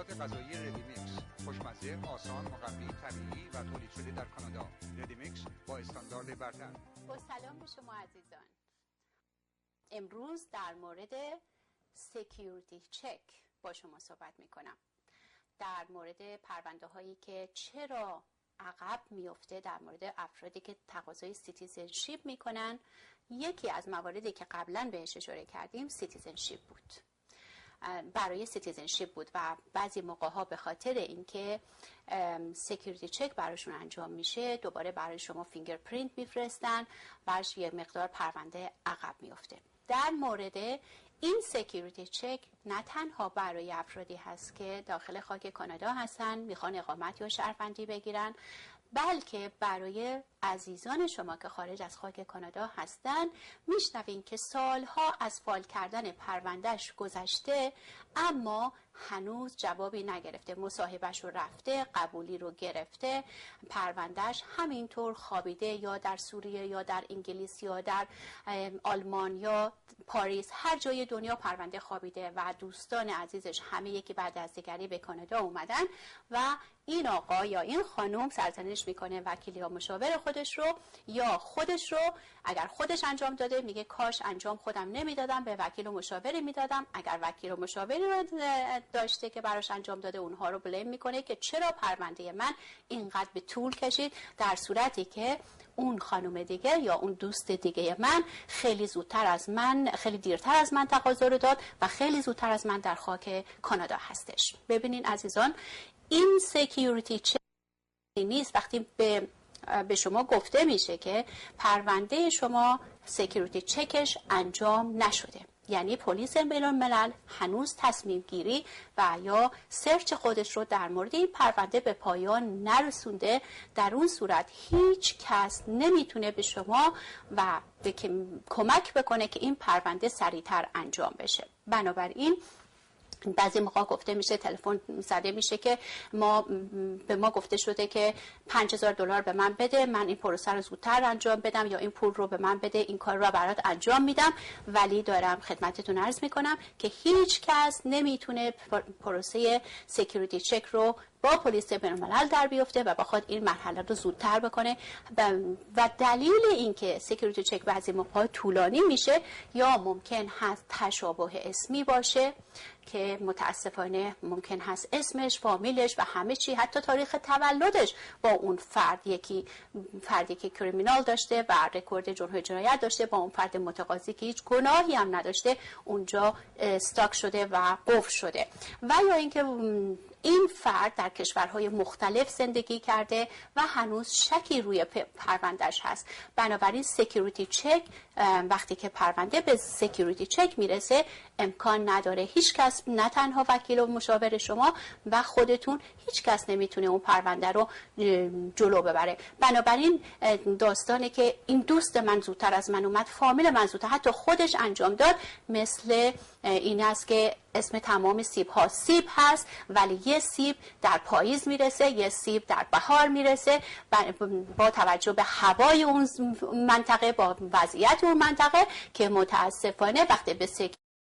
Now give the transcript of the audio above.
مواد غذایی ردیمیکس، خوشمزه، آسان، مقوی، طبیعی و تولید شده در کانادا. ردیمیکس با استاندارد برتر. با سلام به شما عزیزان. امروز در مورد سکیوریتی چک با شما صحبت میکنم. در مورد پرونده هایی که چرا عقب میفته، در مورد افرادی که تقاضای سیتیزنشیپ میکنن. یکی از مواردی که قبلا بهش اشاره کردیم سیتیزنشیپ بود. برای سیتیزنشیپ بود و بعضی موقع ها به خاطر اینکه سکیوریتی چک براشون انجام میشه دوباره برای شما فینگرپرینت میفرستن، برش یه مقدار پرونده عقب میفته. در مورد این سکیوریتی چک نه تنها برای افرادی هست که داخل خاک کانادا هستن میخوان اقامت یا شهروندی بگیرن، بلکه برای عزیزان شما که خارج از خاک کانادا هستن. میشنوین که سالها از فایل کردن پروندهش گذشته اما هنوز جوابی نگرفته، مصاحبهش رو رفته، قبولی رو گرفته، پروندهش همینطور خوابیده، یا در سوریه یا در انگلیس یا در آلمان یا پاریس، هر جای دنیا پرونده خوابیده و دوستان عزیزش همه یکی بعد از دیگری به کانادا اومدن و این آقا یا این خانم سرزنش میکنه وکیل یا مشاور خودش رو یا خودش رو. اگر خودش انجام داده میگه کاش انجام خودم نمیدادم، به وکیل و مشاوری میدادم. اگر وکیل و مشاوری رو داشته که براش انجام داده اونها رو بلیم میکنه که چرا پرونده من اینقدر به طول کشید، در صورتی که اون خانم دیگه یا اون دوست دیگه من خیلی زودتر از من، خیلی دیرتر از من تقاضا رو داد و خیلی زودتر از من در خاک کانادا هستش. ببینین عزیزان، این سکیوریتی چک نیست وقتی به شما گفته میشه که پرونده شما سکیوریتی چکش انجام نشده، یعنی پلیس بین‌الملل هنوز تصمیم گیری و یا سرچ خودش رو در مورد این پرونده به پایان نرسونده. در اون صورت هیچ کس نمیتونه به شما و به کمک بکنه که این پرونده سریعتر انجام بشه. بنابراین بعضی موقع گفته میشه، تلفن زده میشه که به ما گفته شده که $5000 به من بده، من این پروسه رو زودتر انجام بدم، یا این پول رو به من بده، این کار رو برات انجام میدم. ولی دارم خدمتتون عرض میکنم که هیچ کس نمیتونه پروسه سکیوریتی چک رو با پلیس بین‌الملل در بیفته و بخواد این مرحله رو زودتر بکنه. و دلیل اینکه سکیوریتی چک بعضی موقع طولانی میشه یا ممکن هست تشابه اسمی باشه که متاسفانه ممکن هست اسمش، فامیلش و همه چی، حتی تاریخ تولدش با اون فردی که کریمینال داشته و رکورد جرم جنایت داشته با اون فرد متقاضی که هیچ گناهی هم نداشته اونجا استاک شده و قفل شده. و یا اینکه این فرد در کشورهای مختلف زندگی کرده و هنوز شکی روی پروندهش هست. بنابراین سکیوریتی چک، وقتی که پرونده به سکیوریتی چک میرسه، امکان نداره هیچ کس، نه تنها وکیل و مشاور شما و خودتون، هیچ کس نمیتونه اون پرونده رو جلو ببره. بنابراین داستانه که این دوست من زودتر از من اومد، فامیل من زودتر، حتی خودش انجام داد، مثل این است که اسم تمام سیب ها سیب هست، ولی یه سیب در پاییز میرسه، یه سیب در بهار میرسه. با توجه به هوای اون منطقه، با وضعیت اون منطقه، که متاسفانه وقتی به